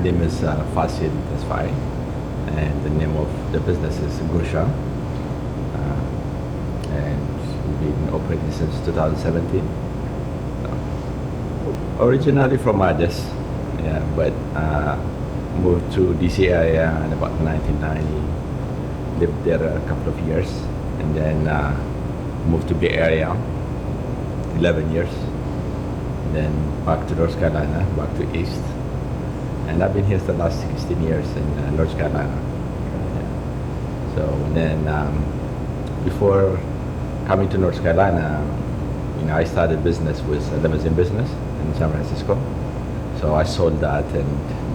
name is Fasil Tesfai, and the name of the business is Gursha. And we've been operating since 2017. Originally from Addis, yeah, but moved to DC area in about 1990. Lived there a couple of years, and then moved to Bay Area, 11 years. And then back to North Carolina, back to East. And I've been here for the last 16 years in North Carolina. Yeah. So then, before coming to North Carolina, I started business with a limousine business in San Francisco. So I sold that and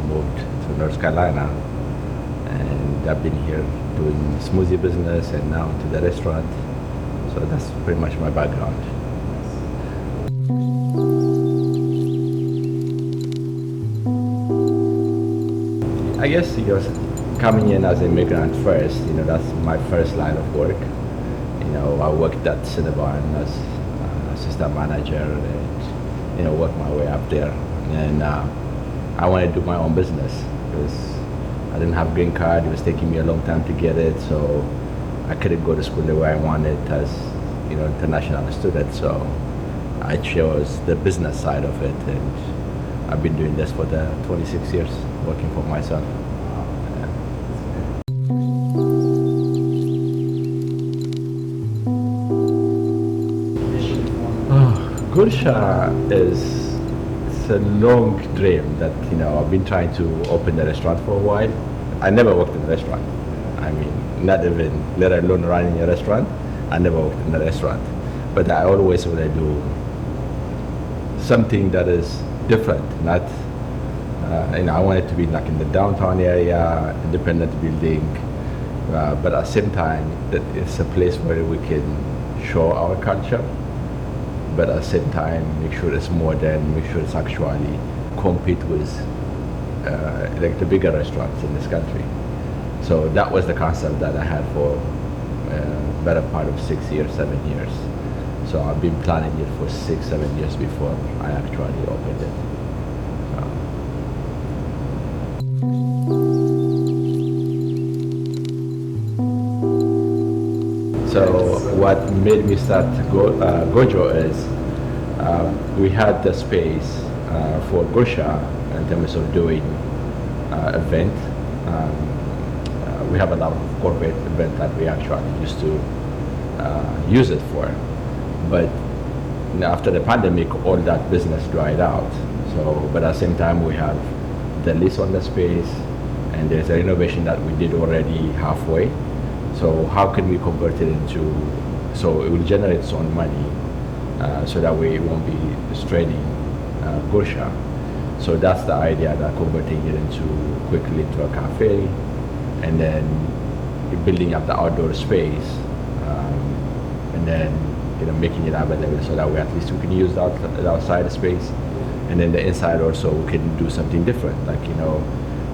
moved to North Carolina. And I've been here doing smoothie business and now to the restaurant. So that's pretty much my background. I guess coming in as an immigrant first, that's my first line of work. I worked at Cinnabon as assistant manager and worked my way up there. And I wanted to do my own business because I didn't have a green card. It was taking me a long time to get it, so I couldn't go to school the way I wanted as international student. So I chose the business side of it, and I've been doing this for the 26 years, working for myself. Gursha is it's a long dream that I've been trying to open the restaurant for a while. I never worked in a restaurant. I mean, not even let alone running a restaurant. I never worked in a restaurant, but I always want to do something that is different. Not I want it to be like in the downtown area, independent building, but at the same time that it's a place where we can show our culture, but at the same time make sure it's modern, make sure it's actually compete with like the bigger restaurants in this country. So that was the concept that I had for better part of 6 years, 7 years. So I've been planning it for 6, 7 years before I actually opened it. So what made me start Gojo is we had the space for Gursha in terms of doing event. We have a lot of corporate event that we actually used to use it for. But after the pandemic, all that business dried out. So, but at the same time, we have the lease on the space, and there's a renovation that we did already halfway. So how can we convert it into, so it will generate its own money, so that way it won't be straining Gursha. So that's the idea, that converting it quickly into a cafe, and then building up the outdoor space, and then making it available so that way at least we can use the outside space, and then the inside also we can do something different. Like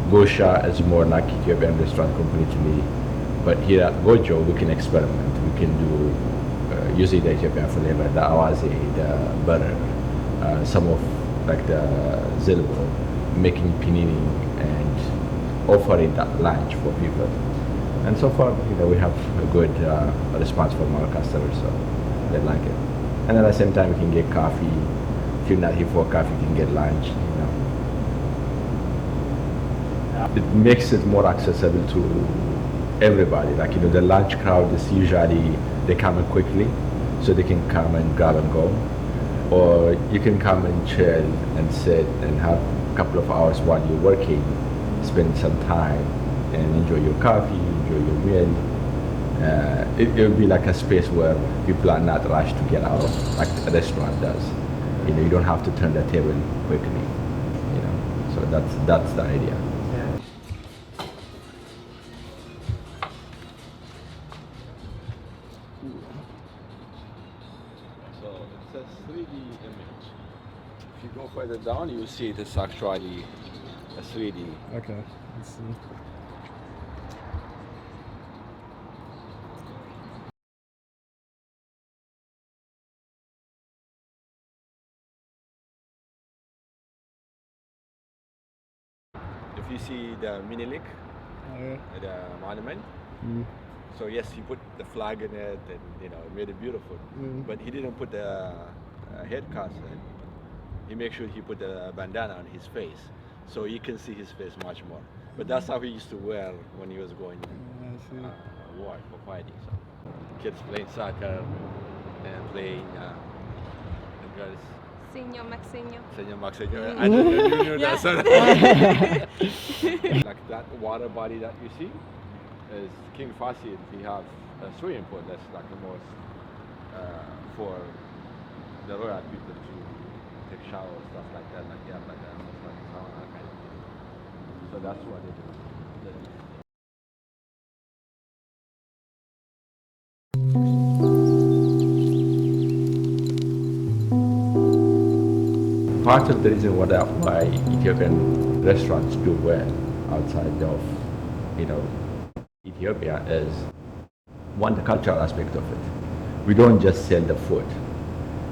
Gursha is more like Ethiopian restaurant completely. But here at Gojo, we can experiment. We can do using the Ethiopian flavor, the awaze, the butter, some of like the zilbo, making panini and offering that lunch for people. And so far, we have a good response from our customers, so they like it. And at the same time, you can get coffee. If you're not here for coffee, you can get lunch. It makes it more accessible to everybody. Like the lunch crowd is usually they come in quickly, so they can come and grab and go, or you can come and chill and sit and have a couple of hours while you're working, spend some time and enjoy your coffee, enjoy your meal. It will be like a space where people are not rushed to get out of, like a restaurant does. You don't have to turn the table quickly. So that's the idea. So it's a 3D image. If you go further down, you will see this actually a 3D. Okay, let's see. If if you see the Minilik, the monument, so yes, he put the flag in it and made it beautiful. But he didn't put the head cast in. He made sure he put the bandana on his face, so you can see his face much more. But that's how he used to wear when he was going war for fighting. So kids playing soccer and playing the girls. Senor Maxinho. Senor Maxinho. I didn't know you knew that. So like that water body that you see is King Fasid. He has a swimming pool that's like the most for the royal people to take showers, stuff like that. Like they have like almost like a sauna kind of thing. So that's what they do. Part of the reason why Ethiopian restaurants do well outside of, Ethiopia is one, the cultural aspect of it. We don't just sell the food.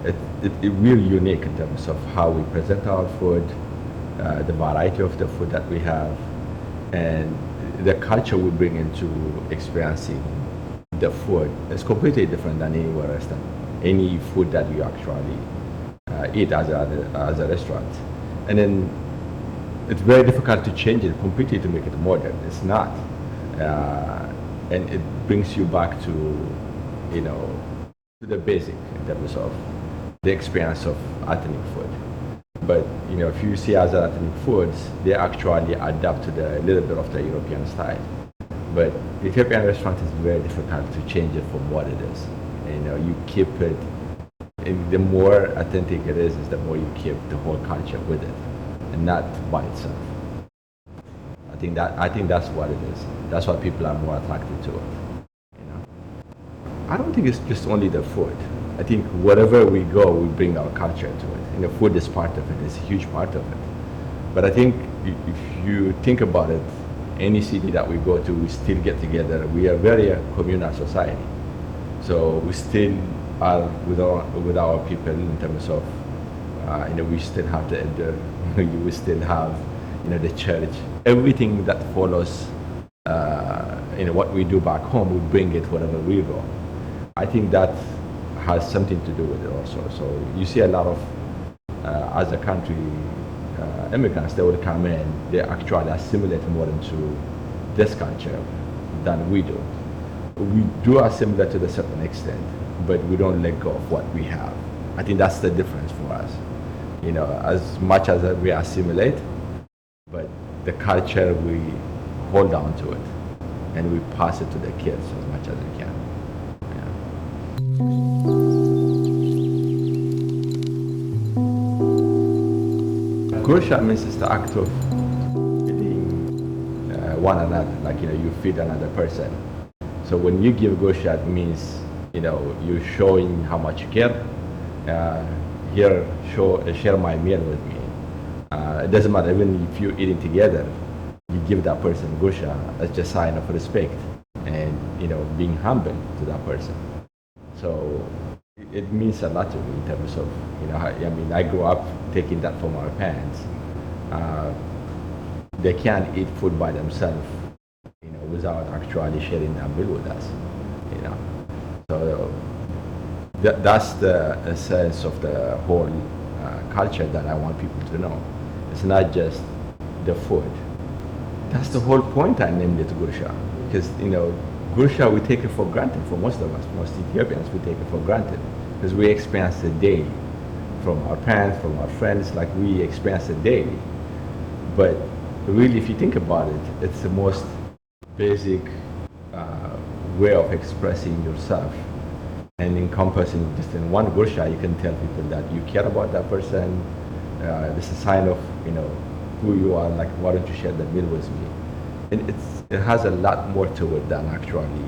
It's really unique in terms of how we present our food, the variety of the food that we have, and the culture we bring into experiencing the food is completely different than anywhere else, than any food that you actually eat as a restaurant. And then it's very difficult to change it completely to make it modern. It's not. And it brings you back to, to the basic in terms of the experience of ethnic food. But, if you see other ethnic foods, they actually adapt to the little bit of the European style. But Ethiopian restaurant is very difficult to change it from what it is. You keep it, and the more authentic it is the more you keep the whole culture with it, and not by itself. I think that's what it is. That's why people are more attracted to it. I don't think it's just only the food. I think wherever we go, we bring our culture to it. Food is part of it. It's a huge part of it. But I think if you think about it, any city that we go to, we still get together. We are very communal society. So we still are with our people in terms of, we still have the elder, we still have, the church. Everything that follows, what we do back home, we bring it wherever we go. I think that has something to do with it also. So you see a lot of, as a country, immigrants, they will come in, they actually assimilate more into this culture than we do. We do assimilate to a certain extent, but we don't let go of what we have. I think that's the difference for us. As much as we assimilate, but the culture, we hold on to it and we pass it to the kids as much as we can. Gusha means it's the act of feeding one another, like you feed another person. So when you give gusha, it means you're showing how much you care. Here, share my meal with me. It doesn't matter, even if you're eating together, you give that person gusha as just a sign of respect and being humble to that person. So it means a lot to me in terms of I grew up taking that from our parents. They can't eat food by themselves, without actually sharing that meal with us. So that's the essence of the whole culture that I want people to know. It's not just the food. That's the whole point I named it Gusha. Because, Gusha, we take it for granted for most of us. Most Ethiopians, we take it for granted. Because we experience it daily. From our parents, from our friends, like we experience it daily. But really, if you think about it, it's the most basic way of expressing yourself. And encompassing just in one gusha, you can tell people that you care about that person. This is a sign of, who you are, like, why don't you share that meal with me? And it has a lot more to it than actually,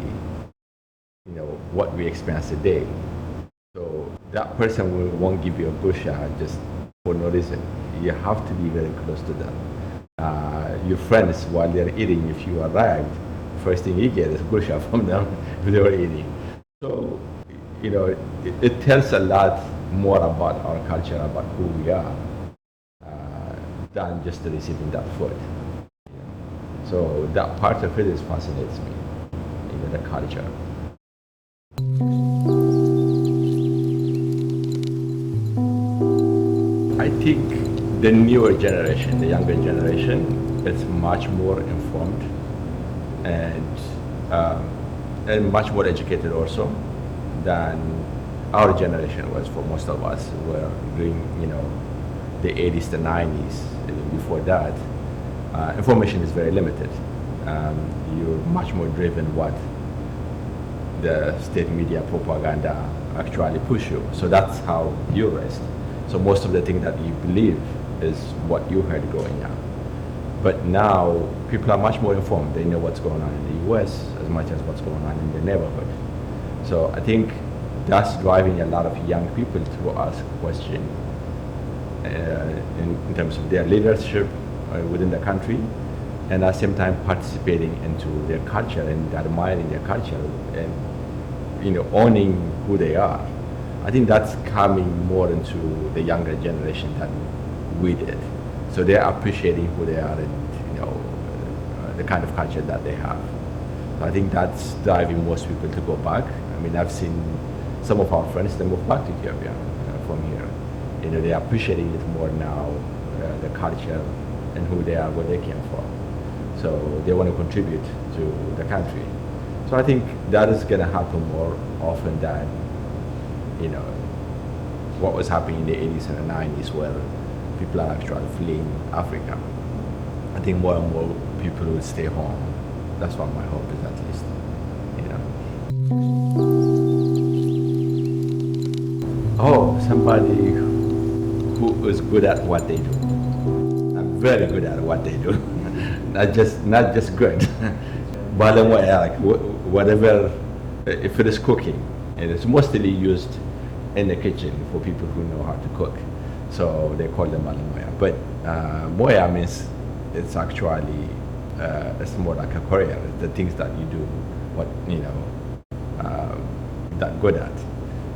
what we experience today. So that person won't give you a gusha just for no reason. You have to be very close to them. Your friends, while they're eating, if you arrived, first thing you get is gusha from them if they were eating. So, it tells a lot more about our culture, about who we are, than just receiving that food. So that part of it is fascinates me, the culture. I think the newer generation, the younger generation, is much more informed and um, and much more educated also than our generation was. For most of us, who were doing the 80s, the 90s. Before that, information is very limited. You're much more driven what the state media propaganda actually push you. So that's how you raised. So most of the things that you believe is what you heard growing up. But now people are much more informed. They know what's going on in the U.S. as much as what's going on in the neighborhood. So I think that's driving a lot of young people to ask questions in terms of their leadership within the country, and at the same time participating into their culture and admiring their culture and owning who they are. I think that's coming more into the younger generation than we did. So they're appreciating who they are and the kind of culture that they have. So I think that's driving most people to go back. I mean, I've seen some of our friends, they move back to Ethiopia from here. They're appreciating it more now, the culture and who they are, where they came from. So they want to contribute to the country. So I think that is going to happen more often than, what was happening in the 80s and the 90s where people are actually fleeing Africa. I think more and more people will stay home. That's what my hope is, at least, Oh, somebody who is good at what they do. I'm very good at what they do. not just good. But like whatever, if it is cooking, and it's mostly used in the kitchen for people who know how to cook. So they call them malamoya. But moya means it's actually it's more like a career. It's the things that you do, what that good at.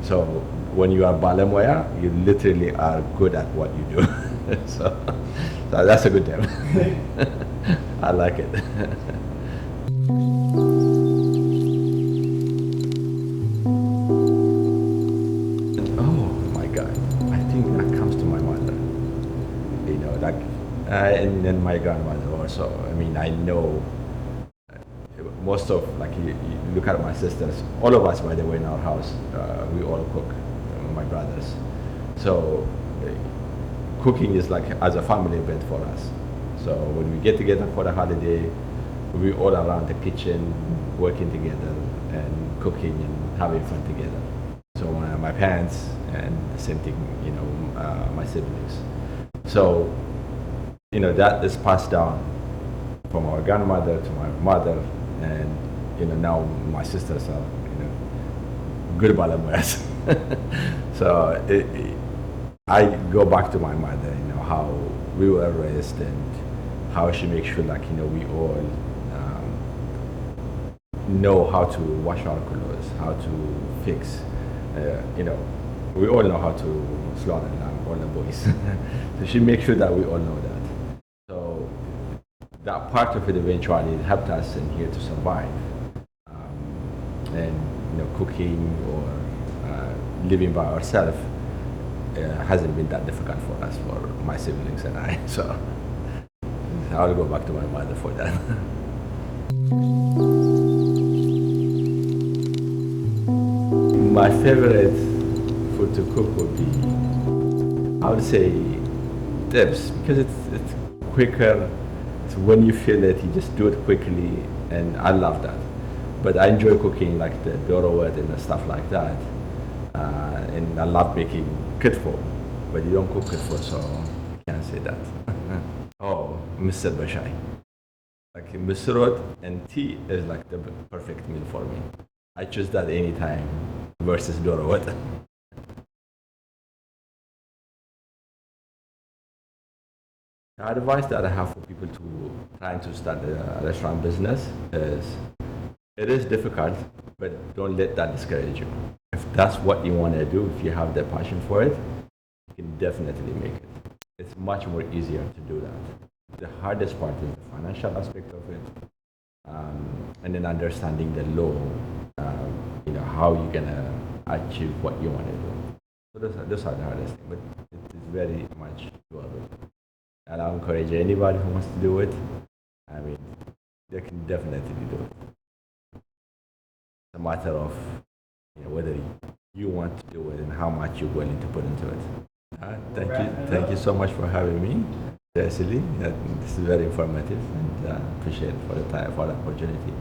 So when you are balamoya, you literally are good at what you do. so that's a good term. I like it. Oh my God, I think that comes to my mother. And then my grandmother also. I mean, I know most of, like, you look at my sisters, all of us, by the way, in our house, we all cook, my brothers. So cooking is like as a family event for us. So when we get together for the holiday, we all around the kitchen, working together and cooking and having fun together. So my parents, and the same thing, my siblings. So, that is passed down from our grandmother to my mother, and now my sisters are good balamoyas. So I go back to my mother, how we were raised and how she makes sure, like, we all know how to wash our clothes, how to fix, we all know how to slaughter lamb, all the boys. So she makes sure that we all know that. So that part of it eventually helped us in here to survive. And cooking or living by ourselves hasn't been that difficult for us, for my siblings and I. So I'll go back to my mother for that. My favorite food to cook would be, I would say, dips, because it's quicker. It's when you feel it, you just do it quickly, and I love that. But I enjoy cooking like the dorowet and the stuff like that, and I love making kitfo, but you don't cook kitfo, so I can't say that. Oh, Mr. Bashai. Like misrot and tea is like the perfect meal for me. I choose that anytime versus dorowet. The advice that I have for people to trying to start a restaurant business is, it is difficult, but don't let that discourage you. If that's what you want to do, if you have the passion for it, you can definitely make it. It's much more easier to do that The hardest part is the financial aspect of it, and then understanding the law. How you're gonna achieve what you want to do. So those are the hardest thing, but it is very much doable. And I encourage anybody who wants to do it. I mean, they can definitely do it. It's a matter of whether you want to do it and how much you're willing to put into it. Thank you so much for having me, Cecily. This is very informative, and appreciate it for the time, for the opportunity.